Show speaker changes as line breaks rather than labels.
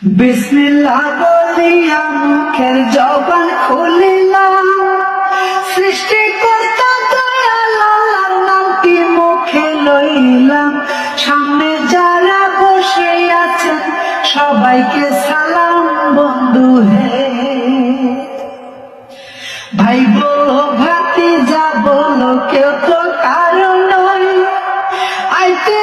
বিসমিল্লাহ বলিয়া মুখের জবান খুলিলাম, সৃষ্টিকর্তা দয়াল আল্লাহর নামটি মুখে লইলাম। সামনে যারা বসে আছেন সবাইকে সালাম বন্ধু হে। ভাই বলো ভাতিজা বলো কেউ তো কারো নয়, আইতে